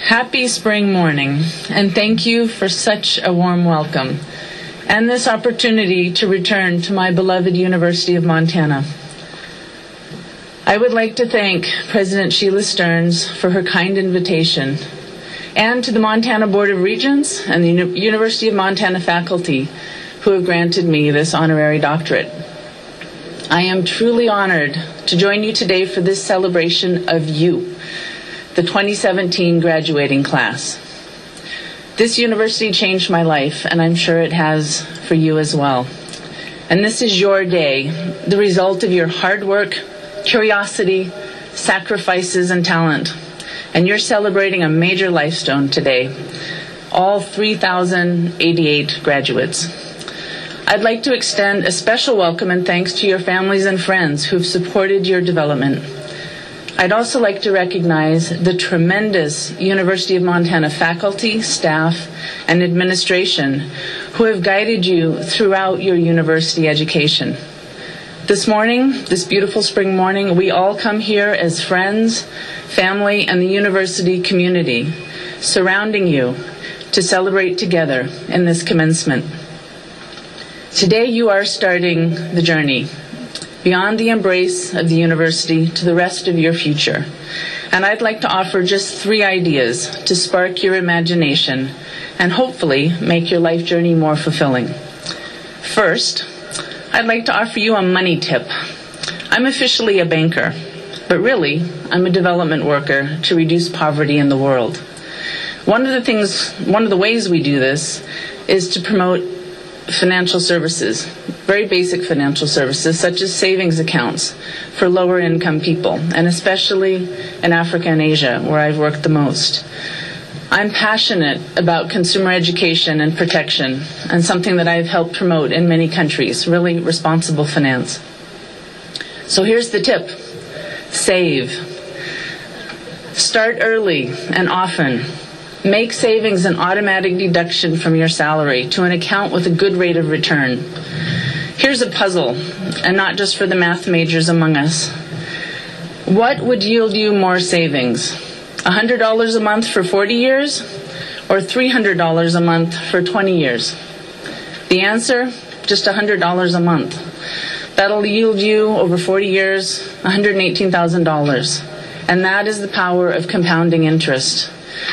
Happy spring morning, and thank you for such a warm welcome and this opportunity to return to my beloved University of Montana. I would like to thank President Sheila Stearns for her kind invitation, and to the Montana Board of Regents and the University of Montana faculty who have granted me this honorary doctorate. I am truly honored to join you today for this celebration of you, the 2017 graduating class. This university changed my life, and I'm sure it has for you as well. And this is your day, the result of your hard work, curiosity, sacrifices, and talent. And you're celebrating a major milestone today, all 3,088 graduates. I'd like to extend a special welcome and thanks to your families and friends who've supported your development. I'd also like to recognize the tremendous University of Montana faculty, staff, and administration who have guided you throughout your university education. This morning, this beautiful spring morning, we all come here as friends, family, and the university community, surrounding you to celebrate together in this commencement. Today you are starting the journey beyond the embrace of the university to the rest of your future. And I'd like to offer just 3 ideas to spark your imagination and hopefully make your life journey more fulfilling. First, I'd like to offer you a money tip. I'm officially a banker, but really, I'm a development worker to reduce poverty in the world. One of the ways we do this is to promote financial services, very basic financial services, such as savings accounts for lower income people, and especially in Africa and Asia, where I've worked the most. I'm passionate about consumer education and protection, and something that I've helped promote in many countries, really responsible finance. So here's the tip: save. Start early and often. Make savings an automatic deduction from your salary to an account with a good rate of return. Here's a puzzle, and not just for the math majors among us. What would yield you more savings? $100 a month for 40 years, or $300 a month for 20 years? The answer, just $100 a month. That'll yield you over 40 years, $118,000. And that is the power of compounding interest.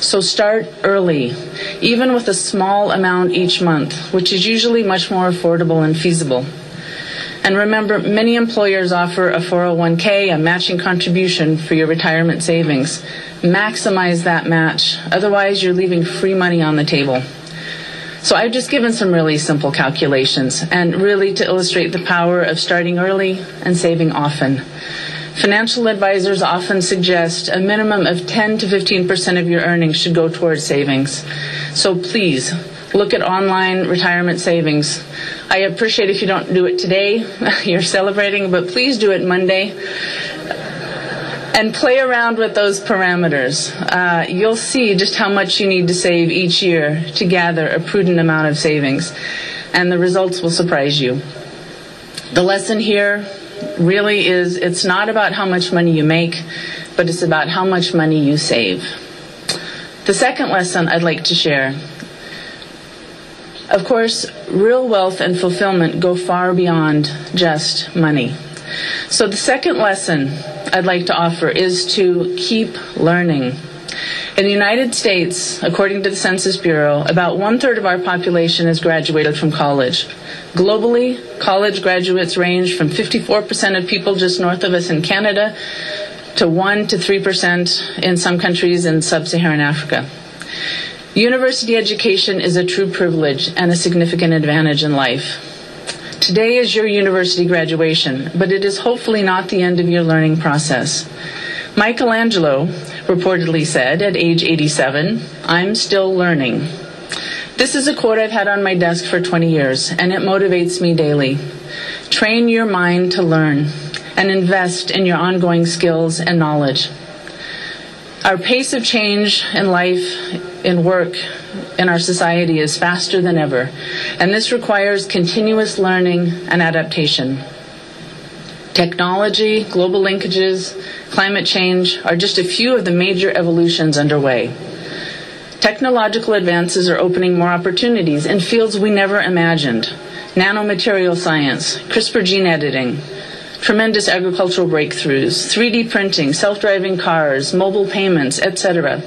So start early, even with a small amount each month, which is usually much more affordable and feasible. And remember, many employers offer a 401k, a matching contribution for your retirement savings. Maximize that match, otherwise you're leaving free money on the table. So I've just given some really simple calculations, and really to illustrate the power of starting early and saving often. Financial advisors often suggest a minimum of 10 to 15% of your earnings should go towards savings. So please, look at online retirement savings. I appreciate if you don't do it today, you're celebrating, but please do it Monday. And play around with those parameters. You'll see just how much you need to save each year to gather a prudent amount of savings. And the results will surprise you. The lesson here really is, it's not about how much money you make, but it's about how much money you save. The second lesson I'd like to share. Of course, real wealth and fulfillment go far beyond just money. So the second lesson I'd like to offer is to keep learning. In the United States, according to the Census Bureau, about 1/3 of our population has graduated from college. Globally, college graduates range from 54% of people just north of us in Canada to 1 to 3% in some countries in sub-Saharan Africa. University education is a true privilege and a significant advantage in life. Today is your university graduation, but it is hopefully not the end of your learning process. Michelangelo reportedly said at age 87, "I'm still learning." This is a quote I've had on my desk for 20 years, and it motivates me daily. Train your mind to learn and invest in your ongoing skills and knowledge. Our pace of change in life, in work, in our society is faster than ever, and this requires continuous learning and adaptation. Technology, global linkages, climate change are just a few of the major evolutions underway. Technological advances are opening more opportunities in fields we never imagined. Nanomaterial science, CRISPR gene editing, tremendous agricultural breakthroughs, 3D printing, self-driving cars, mobile payments, etc.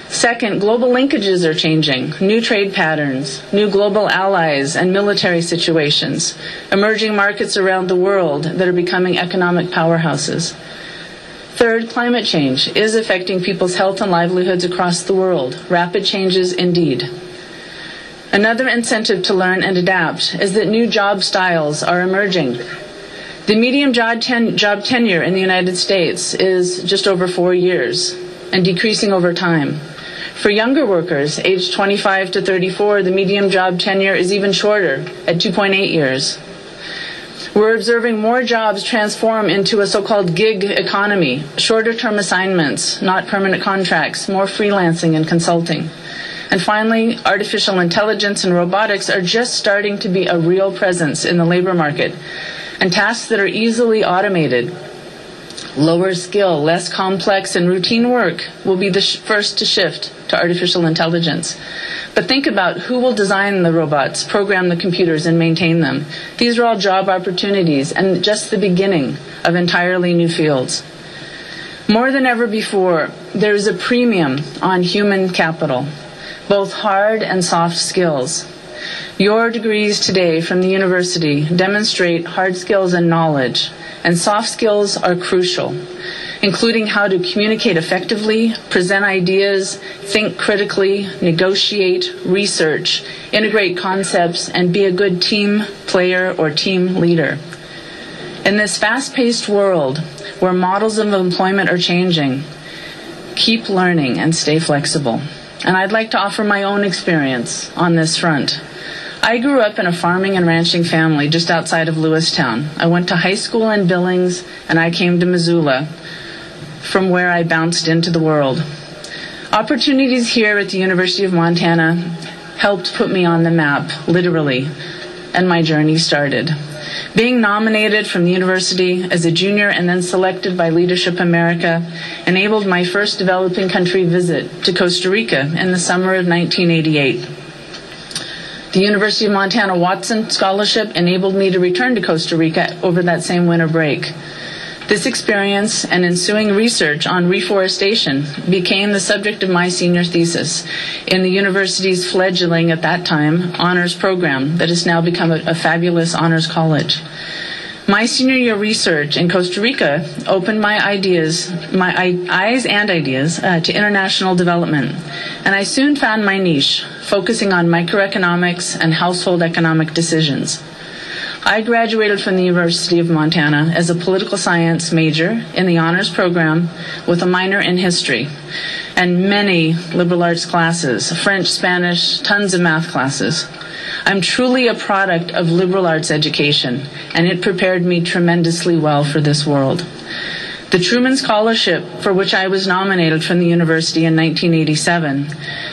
Second, global linkages are changing, new trade patterns, new global allies and military situations, emerging markets around the world that are becoming economic powerhouses. Third, climate change is affecting people's health and livelihoods across the world. Rapid changes indeed. Another incentive to learn and adapt is that new job styles are emerging. The median job tenure in the United States is just over 4 years and decreasing over time. For younger workers, aged 25 to 34, the median job tenure is even shorter at 2.8 years. We're observing more jobs transform into a so-called gig economy, shorter-term assignments, not permanent contracts, more freelancing and consulting. And finally, artificial intelligence and robotics are just starting to be a real presence in the labor market. And tasks that are easily automated, lower skill, less complex and routine work will be the first to shift to artificial intelligence. But think about who will design the robots, program the computers, and maintain them. These are all job opportunities and just the beginning of entirely new fields. More than ever before, there is a premium on human capital, both hard and soft skills. Your degrees today from the university demonstrate hard skills and knowledge, and soft skills are crucial, including how to communicate effectively, present ideas, think critically, negotiate, research, integrate concepts, and be a good team player or team leader. In this fast-paced world where models of employment are changing, keep learning and stay flexible. And I'd like to offer my own experience on this front. I grew up in a farming and ranching family just outside of Lewistown. I went to high school in Billings, and I came to Missoula, from where I bounced into the world. Opportunities here at the University of Montana helped put me on the map, literally, and my journey started. Being nominated from the university as a junior and then selected by Leadership America enabled my first developing country visit to Costa Rica in the summer of 1988. The University of Montana Watson Scholarship enabled me to return to Costa Rica over that same winter break. This experience and ensuing research on reforestation became the subject of my senior thesis in the university's fledgling, at that time, honors program that has now become a fabulous honors college. My senior year research in Costa Rica opened my eyes and ideas to international development, and I soon found my niche, focusing on microeconomics and household economic decisions. I graduated from the University of Montana as a political science major in the honors program with a minor in history and many liberal arts classes, French, Spanish, tons of math classes. I'm truly a product of liberal arts education, and it prepared me tremendously well for this world. The Truman Scholarship, for which I was nominated from the university in 1987,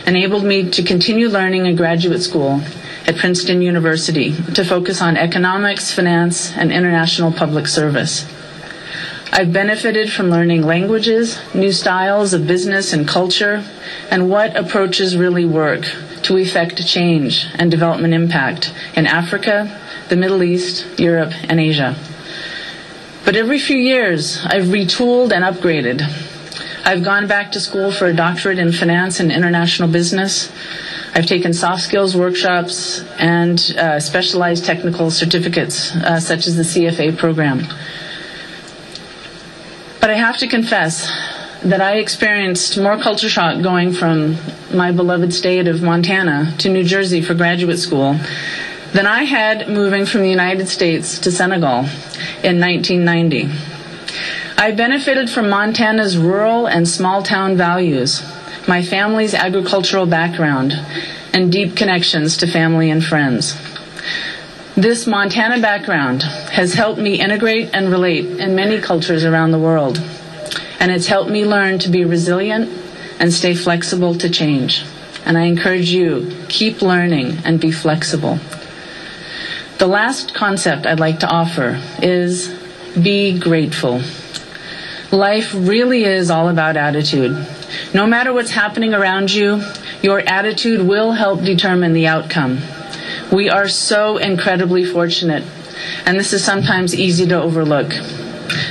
enabled me to continue learning in graduate school at Princeton University to focus on economics, finance, and international public service. I've benefited from learning languages, new styles of business and culture, and what approaches really work to effect change and development impact in Africa, the Middle East, Europe, and Asia. But every few years, I've retooled and upgraded. I've gone back to school for a doctorate in finance and international business. I've taken soft skills workshops and specialized technical certificates, such as the CFA program. But I have to confess that I experienced more culture shock going from my beloved state of Montana to New Jersey for graduate school than I had moving from the United States to Senegal in 1990. I benefited from Montana's rural and small-town values, my family's agricultural background, and deep connections to family and friends. This Montana background has helped me integrate and relate in many cultures around the world, and it's helped me learn to be resilient and stay flexible to change. And I encourage you, keep learning and be flexible. The last concept I'd like to offer is be grateful. Life really is all about attitude. No matter what's happening around you, your attitude will help determine the outcome. We are so incredibly fortunate, and this is sometimes easy to overlook.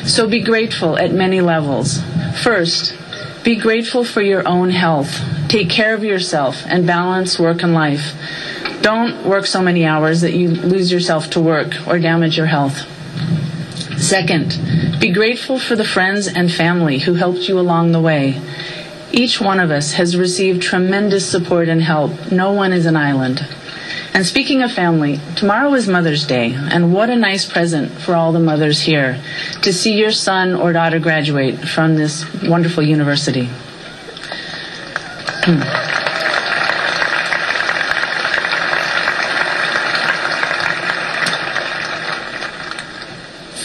So be grateful at many levels. First, be grateful for your own health. Take care of yourself and balance work and life. Don't work so many hours that you lose yourself to work or damage your health. Second, be grateful for the friends and family who helped you along the way. Each one of us has received tremendous support and help. No one is an island. And speaking of family, tomorrow is Mother's Day, and what a nice present for all the mothers here to see your son or daughter graduate from this wonderful university.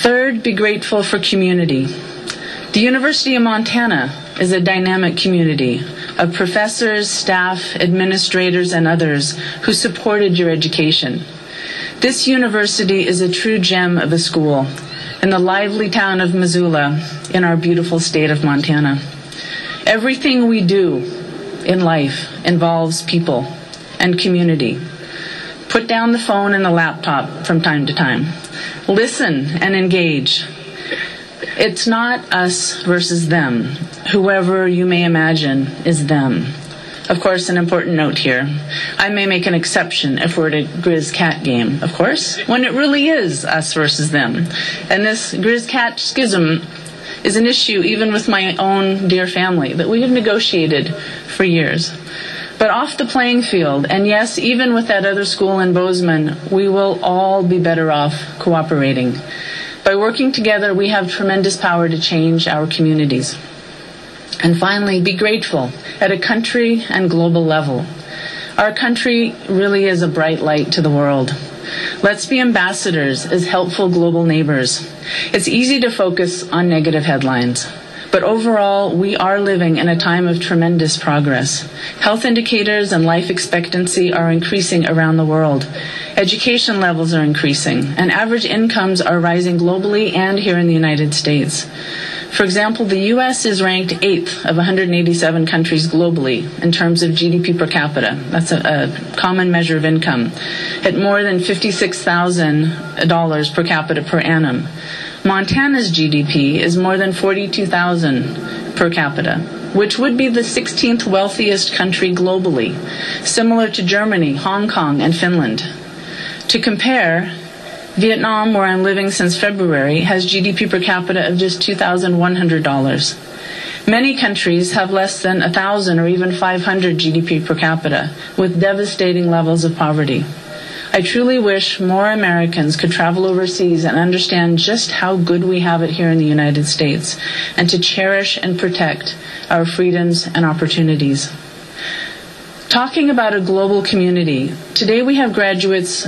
Third, be grateful for community. The University of Montana is a dynamic community of professors, staff, administrators, and others who supported your education. This university is a true gem of a school in the lively town of Missoula in our beautiful state of Montana. Everything we do in life involves people and community. Put down the phone and the laptop from time to time. Listen and engage. It's not us versus them. Whoever you may imagine is them. Of course, an important note here. I may make an exception if we're at a Grizz-Cat game, of course, when it really is us versus them. And this Grizz-Cat schism is an issue even with my own dear family that we have negotiated for years. But off the playing field, and yes, even with that other school in Bozeman, we will all be better off cooperating. By working together, we have tremendous power to change our communities. And finally, be grateful at a country and global level. Our country really is a bright light to the world. Let's be ambassadors as helpful global neighbors. It's easy to focus on negative headlines. But overall, we are living in a time of tremendous progress. Health indicators and life expectancy are increasing around the world. Education levels are increasing, and average incomes are rising globally and here in the United States. For example, the U.S. is ranked 8th of 187 countries globally in terms of GDP per capita. That's a common measure of income, at more than $56,000 per capita per annum. Montana's GDP is more than $42,000 per capita, which would be the 16th wealthiest country globally, similar to Germany, Hong Kong, and Finland. To compare, Vietnam, where I'm living since February, has GDP per capita of just $2,100. Many countries have less than 1,000 or even 500 GDP per capita, with devastating levels of poverty. I truly wish more Americans could travel overseas and understand just how good we have it here in the United States, and to cherish and protect our freedoms and opportunities. Talking about a global community, today we have graduates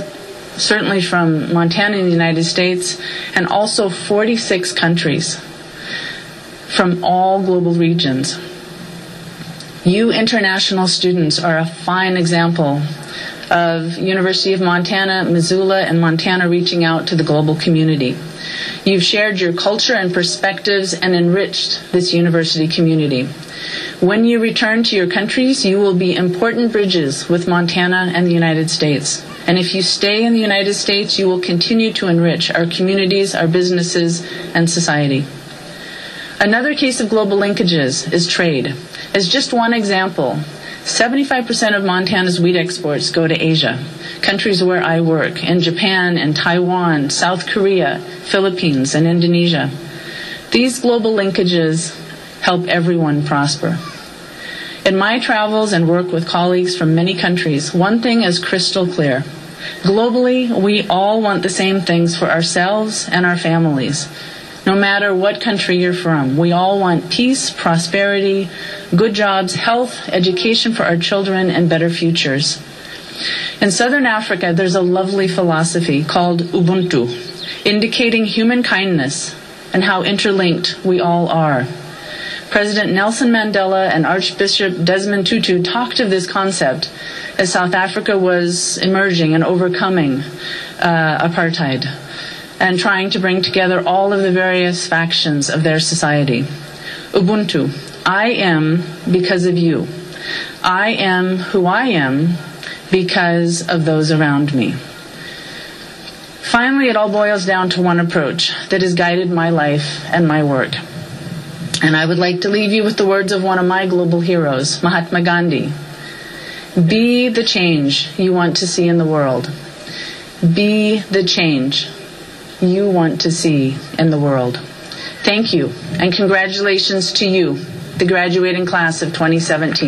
certainly from Montana in the United States, and also 46 countries from all global regions. You international students are a fine example of University of Montana, Missoula, and Montana reaching out to the global community. You've shared your culture and perspectives and enriched this university community. When you return to your countries, you will be important bridges with Montana and the United States. And if you stay in the United States, you will continue to enrich our communities, our businesses, and society. Another case of global linkages is trade. As just one example, 75% of Montana's wheat exports go to Asia, countries where I work, in Japan and Taiwan, South Korea, Philippines, and Indonesia. These global linkages help everyone prosper. In my travels and work with colleagues from many countries, one thing is crystal clear. Globally, we all want the same things for ourselves and our families. No matter what country you're from, we all want peace, prosperity, good jobs, health, education for our children, and better futures. In Southern Africa, there's a lovely philosophy called Ubuntu, indicating human kindness and how interlinked we all are. President Nelson Mandela and Archbishop Desmond Tutu talked of this concept as South Africa was emerging and overcoming apartheid, and trying to bring together all of the various factions of their society. Ubuntu, I am because of you. I am who I am because of those around me. Finally, it all boils down to one approach that has guided my life and my work. And I would like to leave you with the words of one of my global heroes, Mahatma Gandhi. Be the change you want to see in the world. Be the change you want to see in the world. Thank you, and congratulations to you, the graduating class of 2017.